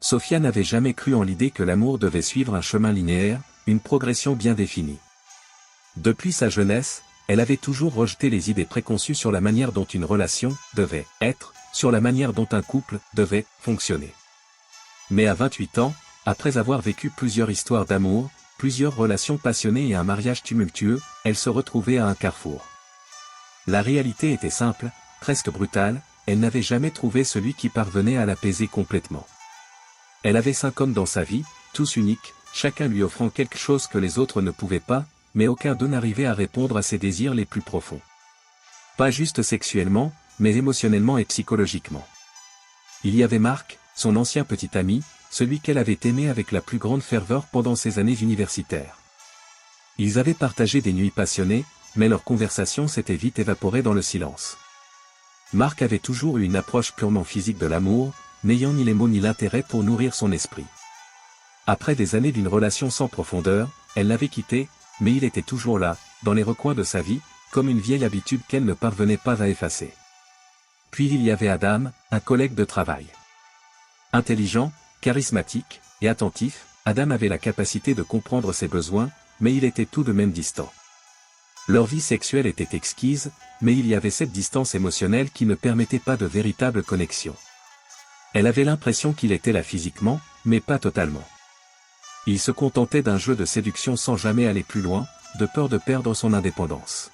Sophia n'avait jamais cru en l'idée que l'amour devait suivre un chemin linéaire, une progression bien définie. Depuis sa jeunesse, elle avait toujours rejeté les idées préconçues sur la manière dont une relation devait être, sur la manière dont un couple devait fonctionner. Mais à 28 ans, après avoir vécu plusieurs histoires d'amour, plusieurs relations passionnées et un mariage tumultueux, elle se retrouvait à un carrefour. La réalité était simple, presque brutale, elle n'avait jamais trouvé celui qui parvenait à l'apaiser complètement. Elle avait 5 hommes dans sa vie, tous uniques, chacun lui offrant quelque chose que les autres ne pouvaient pas, mais aucun d'eux n'arrivait à répondre à ses désirs les plus profonds. Pas juste sexuellement, mais émotionnellement et psychologiquement. Il y avait Marc, son ancien petit ami, celui qu'elle avait aimé avec la plus grande ferveur pendant ses années universitaires. Ils avaient partagé des nuits passionnées, mais leur conversation s'était vite évaporée dans le silence. Marc avait toujours eu une approche purement physique de l'amour, n'ayant ni les mots ni l'intérêt pour nourrir son esprit. Après des années d'une relation sans profondeur, elle l'avait quitté, mais il était toujours là, dans les recoins de sa vie, comme une vieille habitude qu'elle ne parvenait pas à effacer. Puis il y avait Adam, un collègue de travail. Intelligent, charismatique et attentif, Adam avait la capacité de comprendre ses besoins, mais il était tout de même distant. Leur vie sexuelle était exquise, mais il y avait cette distance émotionnelle qui ne permettait pas de véritable connexion. Elle avait l'impression qu'il était là physiquement, mais pas totalement. Il se contentait d'un jeu de séduction sans jamais aller plus loin, de peur de perdre son indépendance.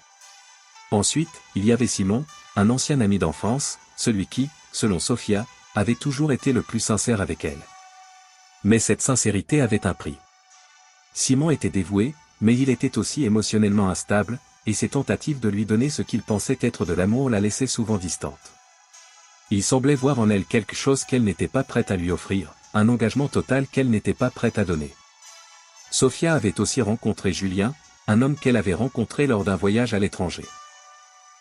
Ensuite, il y avait Simon, un ancien ami d'enfance, celui qui, selon Sophia, avait toujours été le plus sincère avec elle. Mais cette sincérité avait un prix. Simon était dévoué, mais il était aussi émotionnellement instable, et ses tentatives de lui donner ce qu'il pensait être de l'amour la laissaient souvent distante. Il semblait voir en elle quelque chose qu'elle n'était pas prête à lui offrir, un engagement total qu'elle n'était pas prête à donner. Sophia avait aussi rencontré Julien, un homme qu'elle avait rencontré lors d'un voyage à l'étranger.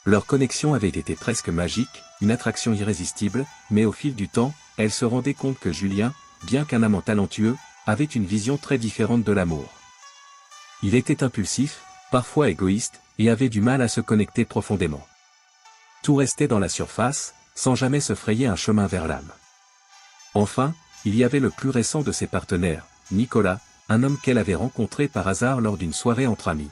Leur connexion avait été presque magique, une attraction irrésistible, mais au fil du temps, elle se rendait compte que Julien, bien qu'un amant talentueux, avait une vision très différente de l'amour. Il était impulsif, parfois égoïste, et avait du mal à se connecter profondément. Tout restait dans la surface, sans jamais se frayer un chemin vers l'âme. Enfin, il y avait le plus récent de ses partenaires, Nicolas, un homme qu'elle avait rencontré par hasard lors d'une soirée entre amis.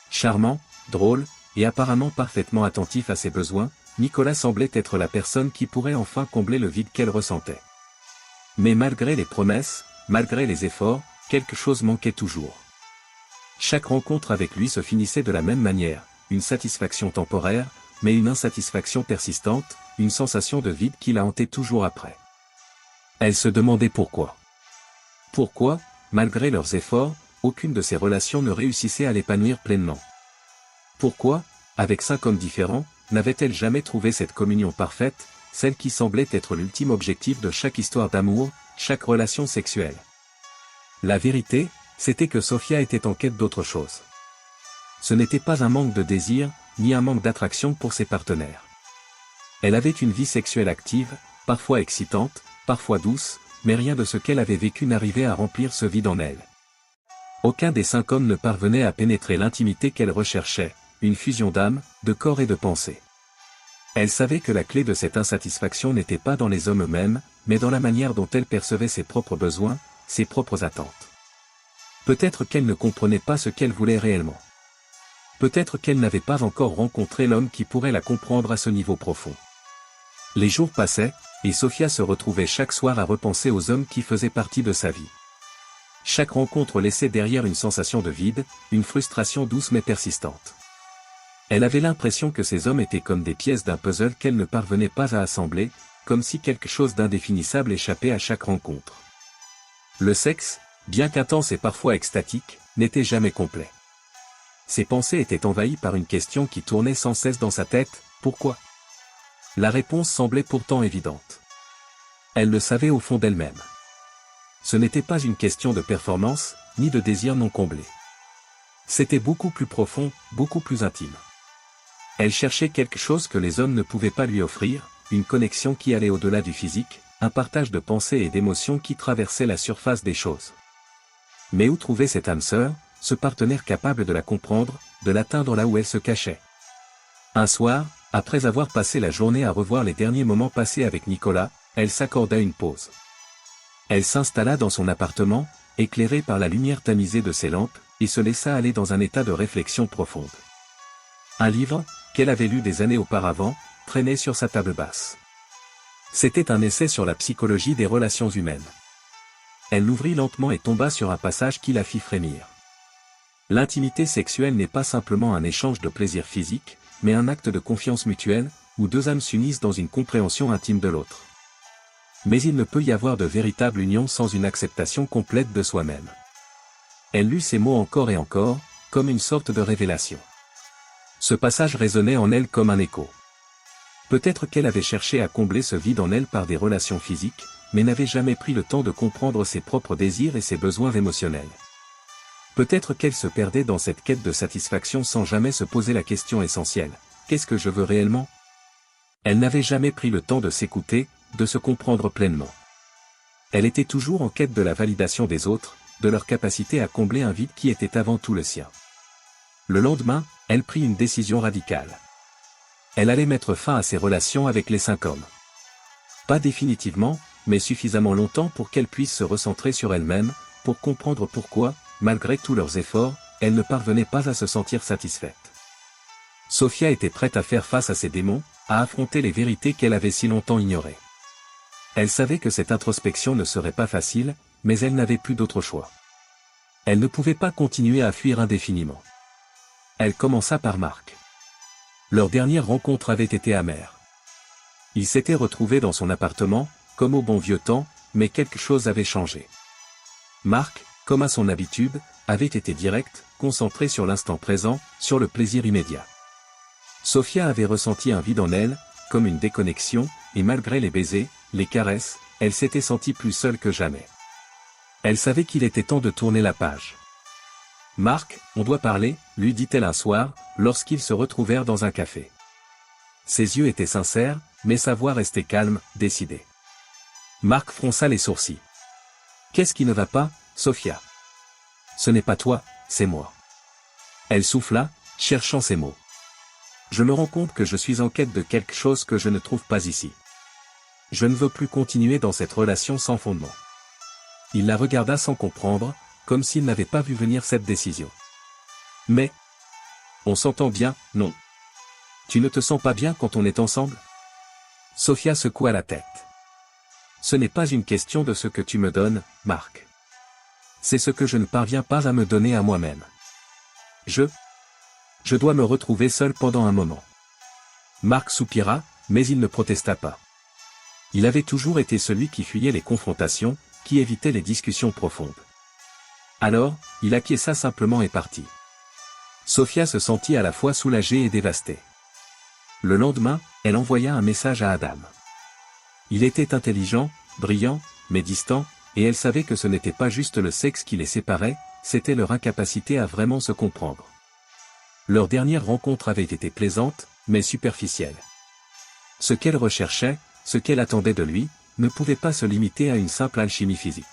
Charmant, drôle, et apparemment parfaitement attentif à ses besoins, Nicolas semblait être la personne qui pourrait enfin combler le vide qu'elle ressentait. Mais malgré les promesses, malgré les efforts, quelque chose manquait toujours. Chaque rencontre avec lui se finissait de la même manière, une satisfaction temporaire, mais une insatisfaction persistante, une sensation de vide qui la hantait toujours après. Elle se demandait pourquoi. Pourquoi, malgré leurs efforts, aucune de ces relations ne réussissait à l'épanouir pleinement. Pourquoi, avec 5 hommes différents, n'avait-elle jamais trouvé cette communion parfaite, celle qui semblait être l'ultime objectif de chaque histoire d'amour, chaque relation sexuelle? La vérité, c'était que Sophia était en quête d'autre chose. Ce n'était pas un manque de désir, ni un manque d'attraction pour ses partenaires. Elle avait une vie sexuelle active, parfois excitante, parfois douce, mais rien de ce qu'elle avait vécu n'arrivait à remplir ce vide en elle. Aucun des 5 hommes ne parvenait à pénétrer l'intimité qu'elle recherchait, une fusion d'âme, de corps et de pensée. Elle savait que la clé de cette insatisfaction n'était pas dans les hommes eux-mêmes, mais dans la manière dont elle percevait ses propres besoins, ses propres attentes. Peut-être qu'elle ne comprenait pas ce qu'elle voulait réellement. Peut-être qu'elle n'avait pas encore rencontré l'homme qui pourrait la comprendre à ce niveau profond. Les jours passaient, et Sophia se retrouvait chaque soir à repenser aux hommes qui faisaient partie de sa vie. Chaque rencontre laissait derrière une sensation de vide, une frustration douce mais persistante. Elle avait l'impression que ces hommes étaient comme des pièces d'un puzzle qu'elle ne parvenait pas à assembler, comme si quelque chose d'indéfinissable échappait à chaque rencontre. Le sexe, bien qu'intense et parfois extatique, n'était jamais complet. Ses pensées étaient envahies par une question qui tournait sans cesse dans sa tête, pourquoi? La réponse semblait pourtant évidente. Elle le savait au fond d'elle-même. Ce n'était pas une question de performance, ni de désir non comblé. C'était beaucoup plus profond, beaucoup plus intime. Elle cherchait quelque chose que les hommes ne pouvaient pas lui offrir, une connexion qui allait au-delà du physique, un partage de pensées et d'émotions qui traversait la surface des choses. Mais où trouver cette âme sœur, ce partenaire capable de la comprendre, de l'atteindre là où elle se cachait? Un soir, après avoir passé la journée à revoir les derniers moments passés avec Nicolas, elle s'accorda une pause. Elle s'installa dans son appartement, éclairée par la lumière tamisée de ses lampes, et se laissa aller dans un état de réflexion profonde. Un livre, qu'elle avait lu des années auparavant, traînait sur sa table basse. C'était un essai sur la psychologie des relations humaines. Elle l'ouvrit lentement et tomba sur un passage qui la fit frémir. L'intimité sexuelle n'est pas simplement un échange de plaisir physique, mais un acte de confiance mutuelle, où deux âmes s'unissent dans une compréhension intime de l'autre. Mais il ne peut y avoir de véritable union sans une acceptation complète de soi-même. Elle lut ces mots encore et encore, comme une sorte de révélation. Ce passage résonnait en elle comme un écho. Peut-être qu'elle avait cherché à combler ce vide en elle par des relations physiques, mais n'avait jamais pris le temps de comprendre ses propres désirs et ses besoins émotionnels. Peut-être qu'elle se perdait dans cette quête de satisfaction sans jamais se poser la question essentielle, qu'est-ce que je veux réellement? Elle n'avait jamais pris le temps de s'écouter, de se comprendre pleinement. Elle était toujours en quête de la validation des autres, de leur capacité à combler un vide qui était avant tout le sien. Le lendemain, elle prit une décision radicale. Elle allait mettre fin à ses relations avec les 5 hommes. Pas définitivement, mais suffisamment longtemps pour qu'elle puisse se recentrer sur elle-même, pour comprendre pourquoi, malgré tous leurs efforts, elle ne parvenait pas à se sentir satisfaite. Sophia était prête à faire face à ses démons, à affronter les vérités qu'elle avait si longtemps ignorées. Elle savait que cette introspection ne serait pas facile, mais elle n'avait plus d'autre choix. Elle ne pouvait pas continuer à fuir indéfiniment. Elle commença par Marc. Leur dernière rencontre avait été amère. Ils s'étaient retrouvés dans son appartement, comme au bon vieux temps, mais quelque chose avait changé. Marc, comme à son habitude, avait été direct, concentré sur l'instant présent, sur le plaisir immédiat. Sophia avait ressenti un vide en elle, comme une déconnexion, et malgré les baisers, les caresses, elle s'était sentie plus seule que jamais. Elle savait qu'il était temps de tourner la page. « Marc, on doit parler », lui dit-elle un soir, lorsqu'ils se retrouvèrent dans un café. Ses yeux étaient sincères, mais sa voix restait calme, décidée. Marc fronça les sourcils. « Qu'est-ce qui ne va pas, Sophia ? Ce n'est pas toi, c'est moi. » Elle souffla, cherchant ses mots. « Je me rends compte que je suis en quête de quelque chose que je ne trouve pas ici. Je ne veux plus continuer dans cette relation sans fondement. » Il la regarda sans comprendre, comme s'il n'avait pas vu venir cette décision. « Mais, on s'entend bien, non? Tu ne te sens pas bien quand on est ensemble ?» Sophia secoua la tête. « Ce n'est pas une question de ce que tu me donnes, Marc. C'est ce que je ne parviens pas à me donner à moi-même. Je dois me retrouver seul pendant un moment. » Marc soupira, mais il ne protesta pas. Il avait toujours été celui qui fuyait les confrontations, qui évitait les discussions profondes. Alors, il acquiesça simplement et partit. Sophia se sentit à la fois soulagée et dévastée. Le lendemain, elle envoya un message à Adam. Il était intelligent, brillant, mais distant, et elle savait que ce n'était pas juste le sexe qui les séparait, c'était leur incapacité à vraiment se comprendre. Leur dernière rencontre avait été plaisante, mais superficielle. Ce qu'elle recherchait, ce qu'elle attendait de lui, ne pouvait pas se limiter à une simple alchimie physique.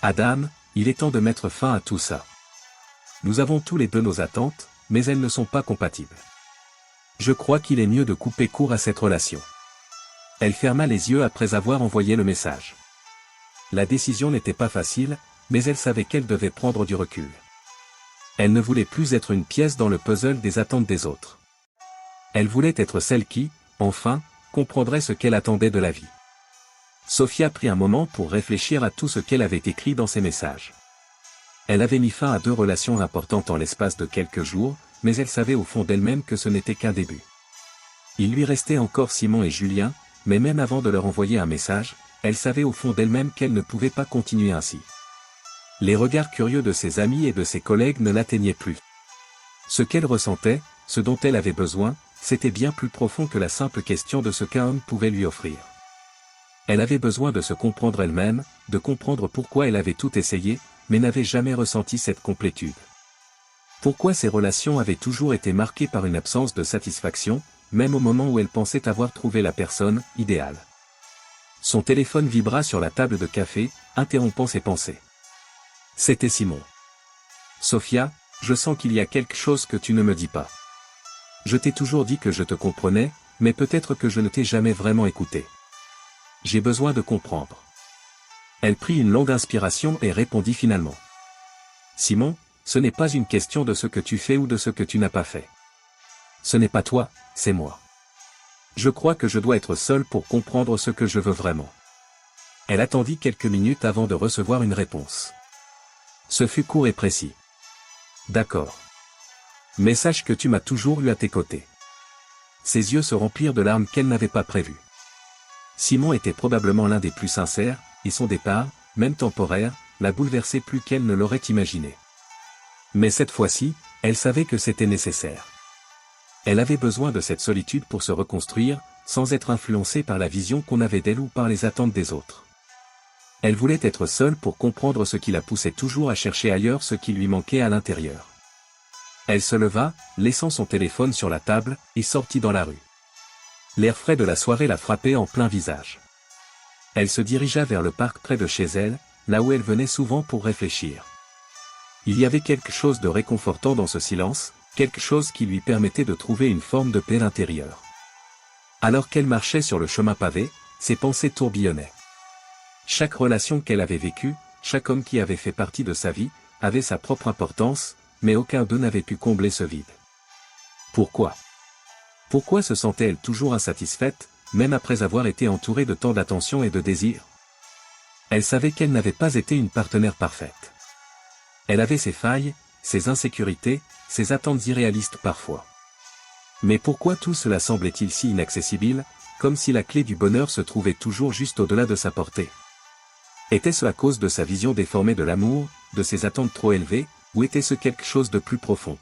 Adam, il est temps de mettre fin à tout ça. Nous avons tous les deux nos attentes, mais elles ne sont pas compatibles. Je crois qu'il est mieux de couper court à cette relation. Elle ferma les yeux après avoir envoyé le message. La décision n'était pas facile, mais elle savait qu'elle devait prendre du recul. Elle ne voulait plus être une pièce dans le puzzle des attentes des autres. Elle voulait être celle qui, enfin, comprendrait ce qu'elle attendait de la vie. Sophia prit un moment pour réfléchir à tout ce qu'elle avait écrit dans ses messages. Elle avait mis fin à 2 relations importantes en l'espace de quelques jours, mais elle savait au fond d'elle-même que ce n'était qu'un début. Il lui restait encore Simon et Julien, mais même avant de leur envoyer un message, elle savait au fond d'elle-même qu'elle ne pouvait pas continuer ainsi. Les regards curieux de ses amis et de ses collègues ne l'atteignaient plus. Ce qu'elle ressentait, ce dont elle avait besoin, c'était bien plus profond que la simple question de ce qu'un homme pouvait lui offrir. Elle avait besoin de se comprendre elle-même, de comprendre pourquoi elle avait tout essayé, mais n'avait jamais ressenti cette complétude. Pourquoi ses relations avaient toujours été marquées par une absence de satisfaction, même au moment où elle pensait avoir trouvé la personne idéale. Son téléphone vibra sur la table de café, interrompant ses pensées. C'était Simon. « Sophia, je sens qu'il y a quelque chose que tu ne me dis pas. Je t'ai toujours dit que je te comprenais, mais peut-être que je ne t'ai jamais vraiment écouté. J'ai besoin de comprendre. » Elle prit une longue inspiration et répondit finalement. Simon, ce n'est pas une question de ce que tu fais ou de ce que tu n'as pas fait. Ce n'est pas toi, c'est moi. Je crois que je dois être seul pour comprendre ce que je veux vraiment. Elle attendit quelques minutes avant de recevoir une réponse. Ce fut court et précis. D'accord. Mais sache que tu m'as toujours eu à tes côtés. Ses yeux se remplirent de larmes qu'elle n'avait pas prévues. Simon était probablement l'un des plus sincères, et son départ, même temporaire, la bouleversait plus qu'elle ne l'aurait imaginé. Mais cette fois-ci, elle savait que c'était nécessaire. Elle avait besoin de cette solitude pour se reconstruire, sans être influencée par la vision qu'on avait d'elle ou par les attentes des autres. Elle voulait être seule pour comprendre ce qui la poussait toujours à chercher ailleurs ce qui lui manquait à l'intérieur. Elle se leva, laissant son téléphone sur la table, et sortit dans la rue. L'air frais de la soirée la frappait en plein visage. Elle se dirigea vers le parc près de chez elle, là où elle venait souvent pour réfléchir. Il y avait quelque chose de réconfortant dans ce silence, quelque chose qui lui permettait de trouver une forme de paix intérieure. Alors qu'elle marchait sur le chemin pavé, ses pensées tourbillonnaient. Chaque relation qu'elle avait vécue, chaque homme qui avait fait partie de sa vie, avait sa propre importance, mais aucun d'eux n'avait pu combler ce vide. Pourquoi ? Pourquoi se sentait-elle toujours insatisfaite, même après avoir été entourée de tant d'attention et de désir ? Elle savait qu'elle n'avait pas été une partenaire parfaite. Elle avait ses failles, ses insécurités, ses attentes irréalistes parfois. Mais pourquoi tout cela semblait-il si inaccessible, comme si la clé du bonheur se trouvait toujours juste au-delà de sa portée ? Était-ce à cause de sa vision déformée de l'amour, de ses attentes trop élevées, ou était-ce quelque chose de plus profond ?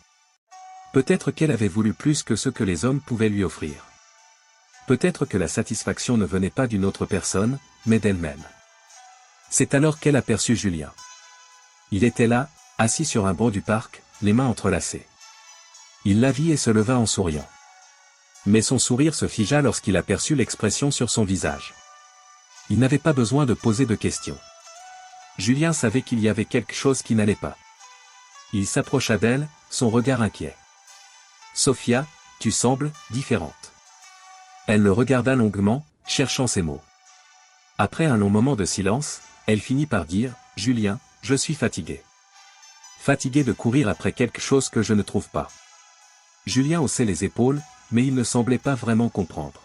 Peut-être qu'elle avait voulu plus que ce que les hommes pouvaient lui offrir. Peut-être que la satisfaction ne venait pas d'une autre personne, mais d'elle-même. C'est alors qu'elle aperçut Julien. Il était là, assis sur un banc du parc, les mains entrelacées. Il la vit et se leva en souriant. Mais son sourire se figea lorsqu'il aperçut l'expression sur son visage. Il n'avait pas besoin de poser de questions. Julien savait qu'il y avait quelque chose qui n'allait pas. Il s'approcha d'elle, son regard inquiet. « Sophia, tu sembles différente. » Elle le regarda longuement, cherchant ses mots. Après un long moment de silence, elle finit par dire « Julien, je suis fatiguée. Fatiguée de courir après quelque chose que je ne trouve pas. » Julien haussait les épaules, mais il ne semblait pas vraiment comprendre.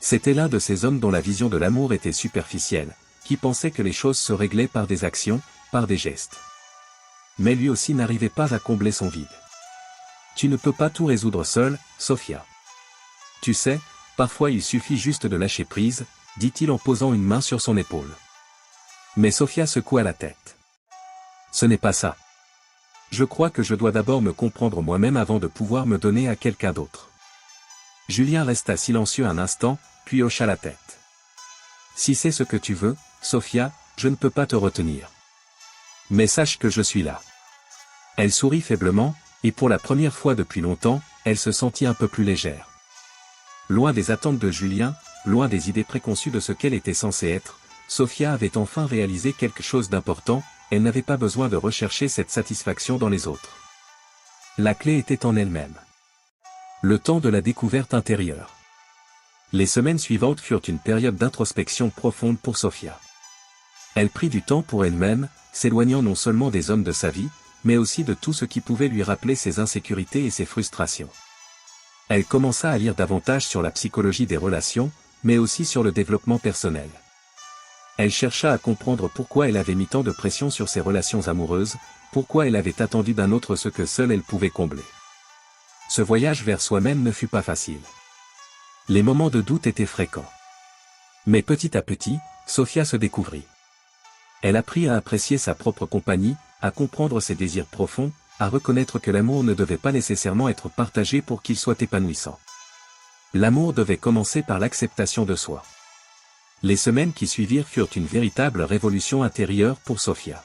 C'était l'un de ces hommes dont la vision de l'amour était superficielle, qui pensait que les choses se réglaient par des actions, par des gestes. Mais lui aussi n'arrivait pas à combler son vide. « Tu ne peux pas tout résoudre seule, Sophia. Tu sais, parfois il suffit juste de lâcher prise, dit-il en posant une main sur son épaule. Mais Sophia secoua la tête. Ce n'est pas ça. Je crois que je dois d'abord me comprendre moi-même avant de pouvoir me donner à quelqu'un d'autre. Julien resta silencieux un instant, puis hocha la tête. Si c'est ce que tu veux, Sophia, je ne peux pas te retenir. Mais sache que je suis là. Elle sourit faiblement, et pour la première fois depuis longtemps, elle se sentit un peu plus légère. Loin des attentes de Julien, loin des idées préconçues de ce qu'elle était censée être, Sophia avait enfin réalisé quelque chose d'important, elle n'avait pas besoin de rechercher cette satisfaction dans les autres. La clé était en elle-même. Le temps de la découverte intérieure. Les semaines suivantes furent une période d'introspection profonde pour Sophia. Elle prit du temps pour elle-même, s'éloignant non seulement des hommes de sa vie, mais aussi de tout ce qui pouvait lui rappeler ses insécurités et ses frustrations. Elle commença à lire davantage sur la psychologie des relations, mais aussi sur le développement personnel. Elle chercha à comprendre pourquoi elle avait mis tant de pression sur ses relations amoureuses, pourquoi elle avait attendu d'un autre ce que seule elle pouvait combler. Ce voyage vers soi-même ne fut pas facile. Les moments de doute étaient fréquents. Mais petit à petit, Sophia se découvrit. Elle apprit à apprécier sa propre compagnie, à comprendre ses désirs profonds, à reconnaître que l'amour ne devait pas nécessairement être partagé pour qu'il soit épanouissant. L'amour devait commencer par l'acceptation de soi. Les semaines qui suivirent furent une véritable révolution intérieure pour Sophia.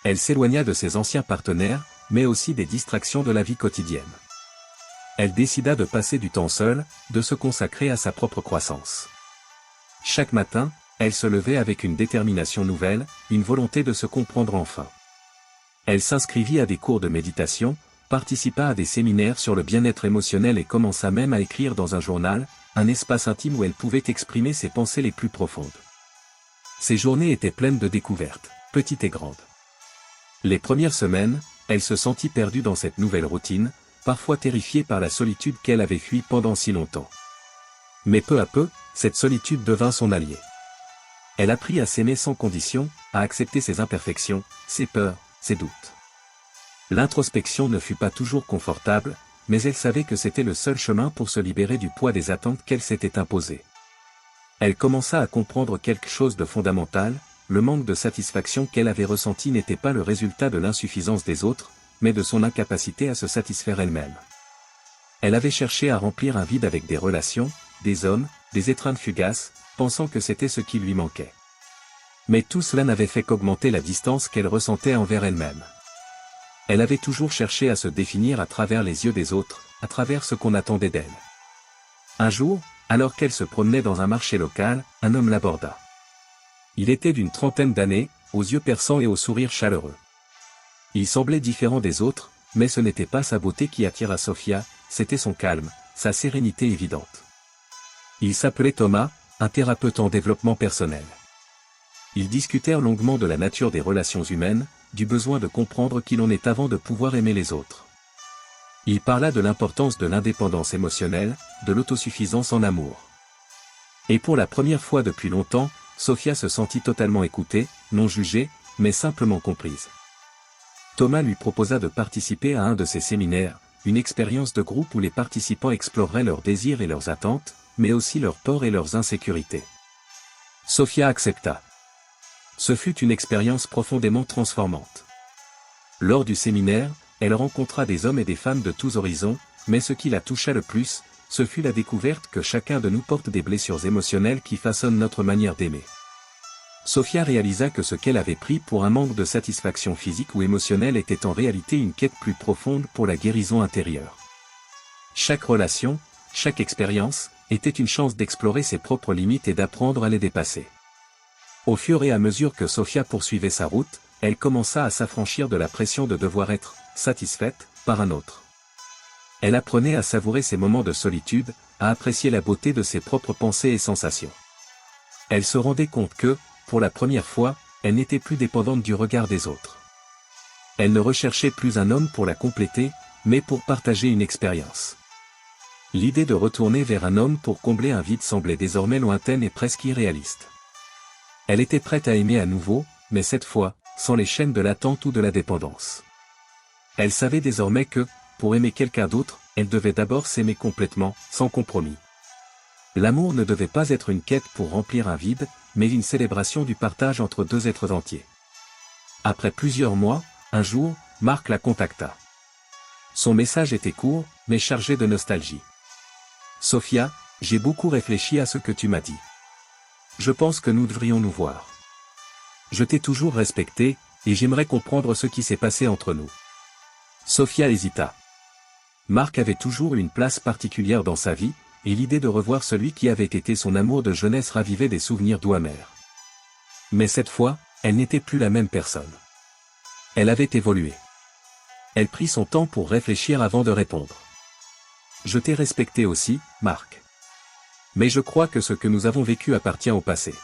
Elle s'éloigna de ses anciens partenaires, mais aussi des distractions de la vie quotidienne. Elle décida de passer du temps seule, de se consacrer à sa propre croissance. Chaque matin, elle se levait avec une détermination nouvelle, une volonté de se comprendre enfin. Elle s'inscrivit à des cours de méditation, participa à des séminaires sur le bien-être émotionnel et commença même à écrire dans un journal, un espace intime où elle pouvait exprimer ses pensées les plus profondes. Ses journées étaient pleines de découvertes, petites et grandes. Les premières semaines, elle se sentit perdue dans cette nouvelle routine, parfois terrifiée par la solitude qu'elle avait fuie pendant si longtemps. Mais peu à peu, cette solitude devint son allié. Elle apprit à s'aimer sans condition, à accepter ses imperfections, ses peurs, ses doutes. L'introspection ne fut pas toujours confortable, mais elle savait que c'était le seul chemin pour se libérer du poids des attentes qu'elle s'était imposées. Elle commença à comprendre quelque chose de fondamental, le manque de satisfaction qu'elle avait ressenti n'était pas le résultat de l'insuffisance des autres, mais de son incapacité à se satisfaire elle-même. Elle avait cherché à remplir un vide avec des relations, des hommes, des étreintes fugaces, pensant que c'était ce qui lui manquait. Mais tout cela n'avait fait qu'augmenter la distance qu'elle ressentait envers elle-même. Elle avait toujours cherché à se définir à travers les yeux des autres, à travers ce qu'on attendait d'elle. Un jour, alors qu'elle se promenait dans un marché local, un homme l'aborda. Il était d'une trentaine d'années, aux yeux perçants et au sourire chaleureux. Il semblait différent des autres, mais ce n'était pas sa beauté qui attira Sophia, c'était son calme, sa sérénité évidente. Il s'appelait Thomas, un thérapeute en développement personnel. Ils discutèrent longuement de la nature des relations humaines, du besoin de comprendre qui l'on est avant de pouvoir aimer les autres. Il parla de l'importance de l'indépendance émotionnelle, de l'autosuffisance en amour. Et pour la première fois depuis longtemps, Sophia se sentit totalement écoutée, non jugée, mais simplement comprise. Thomas lui proposa de participer à un de ses séminaires, une expérience de groupe où les participants exploreraient leurs désirs et leurs attentes, mais aussi leurs torts et leurs insécurités. Sophia accepta. Ce fut une expérience profondément transformante. Lors du séminaire, elle rencontra des hommes et des femmes de tous horizons, mais ce qui la toucha le plus, ce fut la découverte que chacun de nous porte des blessures émotionnelles qui façonnent notre manière d'aimer. Sophia réalisa que ce qu'elle avait pris pour un manque de satisfaction physique ou émotionnelle était en réalité une quête plus profonde pour la guérison intérieure. Chaque relation, chaque expérience, était une chance d'explorer ses propres limites et d'apprendre à les dépasser. Au fur et à mesure que Sophia poursuivait sa route, elle commença à s'affranchir de la pression de devoir être satisfaite par un autre. Elle apprenait à savourer ses moments de solitude, à apprécier la beauté de ses propres pensées et sensations. Elle se rendait compte que, pour la première fois, elle n'était plus dépendante du regard des autres. Elle ne recherchait plus un homme pour la compléter, mais pour partager une expérience. L'idée de retourner vers un homme pour combler un vide semblait désormais lointaine et presque irréaliste. Elle était prête à aimer à nouveau, mais cette fois, sans les chaînes de l'attente ou de la dépendance. Elle savait désormais que, pour aimer quelqu'un d'autre, elle devait d'abord s'aimer complètement, sans compromis. L'amour ne devait pas être une quête pour remplir un vide, mais une célébration du partage entre deux êtres entiers. Après plusieurs mois, un jour, Marc la contacta. Son message était court, mais chargé de nostalgie. « Sophia, j'ai beaucoup réfléchi à ce que tu m'as dit. Je pense que nous devrions nous voir. Je t'ai toujours respecté, et j'aimerais comprendre ce qui s'est passé entre nous. » Sophia hésita. Marc avait toujours une place particulière dans sa vie, et l'idée de revoir celui qui avait été son amour de jeunesse ravivait des souvenirs doux amers. Mais cette fois, elle n'était plus la même personne. Elle avait évolué. Elle prit son temps pour réfléchir avant de répondre. « Je t'ai respecté aussi, Marc. Mais je crois que ce que nous avons vécu appartient au passé.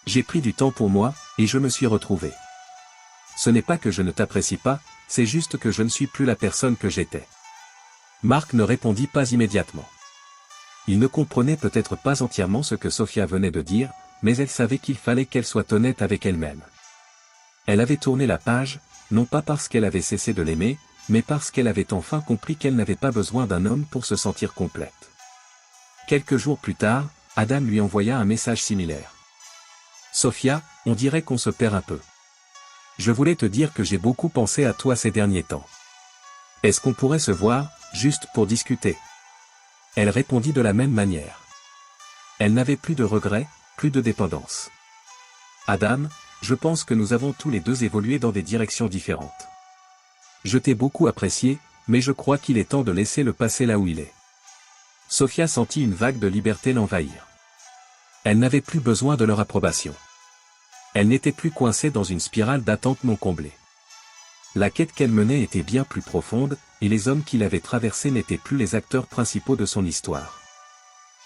J'ai pris du temps pour moi, et je me suis retrouvé. Ce n'est pas que je ne t'apprécie pas, c'est juste que je ne suis plus la personne que j'étais. » Marc ne répondit pas immédiatement. Il ne comprenait peut-être pas entièrement ce que Sophia venait de dire, mais elle savait qu'il fallait qu'elle soit honnête avec elle-même. Elle avait tourné la page, non pas parce qu'elle avait cessé de l'aimer, mais parce qu'elle avait enfin compris qu'elle n'avait pas besoin d'un homme pour se sentir complète. Quelques jours plus tard, Adam lui envoya un message similaire. « Sophia, on dirait qu'on se perd un peu. Je voulais te dire que j'ai beaucoup pensé à toi ces derniers temps. Est-ce qu'on pourrait se voir, juste pour discuter ?» Elle répondit de la même manière. Elle n'avait plus de regrets, plus de dépendance. « Adam, je pense que nous avons tous les deux évolué dans des directions différentes. Je t'ai beaucoup apprécié, mais je crois qu'il est temps de laisser le passé là où il est. » Sophia sentit une vague de liberté l'envahir. Elle n'avait plus besoin de leur approbation. Elle n'était plus coincée dans une spirale d'attente non comblée. La quête qu'elle menait était bien plus profonde, et les hommes qui l'avaient traversée n'étaient plus les acteurs principaux de son histoire.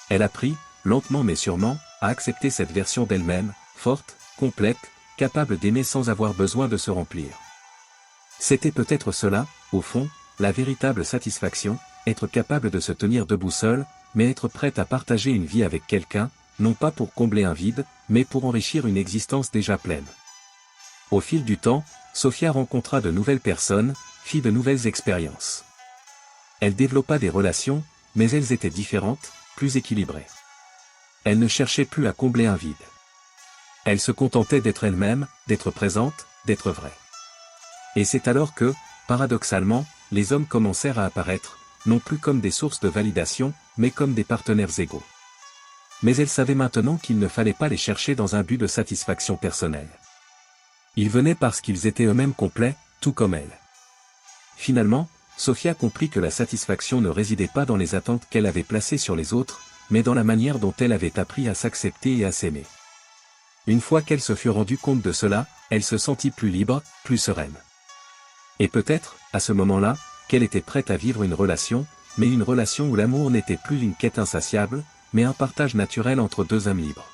Elle apprit, lentement mais sûrement, à accepter cette version d'elle-même, forte, complète, capable d'aimer sans avoir besoin de se remplir. C'était peut-être cela, au fond, la véritable satisfaction, être capable de se tenir debout seul, mais être prête à partager une vie avec quelqu'un, non pas pour combler un vide, mais pour enrichir une existence déjà pleine. Au fil du temps, Sophia rencontra de nouvelles personnes, fit de nouvelles expériences. Elle développa des relations, mais elles étaient différentes, plus équilibrées. Elle ne cherchait plus à combler un vide. Elle se contentait d'être elle-même, d'être présente, d'être vraie. Et c'est alors que, paradoxalement, les hommes commencèrent à apparaître, non plus comme des sources de validation, mais comme des partenaires égaux. Mais elle savait maintenant qu'il ne fallait pas les chercher dans un but de satisfaction personnelle. Ils venaient parce qu'ils étaient eux-mêmes complets, tout comme elle. Finalement, Sophia comprit que la satisfaction ne résidait pas dans les attentes qu'elle avait placées sur les autres, mais dans la manière dont elle avait appris à s'accepter et à s'aimer. Une fois qu'elle se fut rendue compte de cela, elle se sentit plus libre, plus sereine. Et peut-être, à ce moment-là, qu'elle était prête à vivre une relation, mais une relation où l'amour n'était plus une quête insatiable, mais un partage naturel entre deux âmes libres.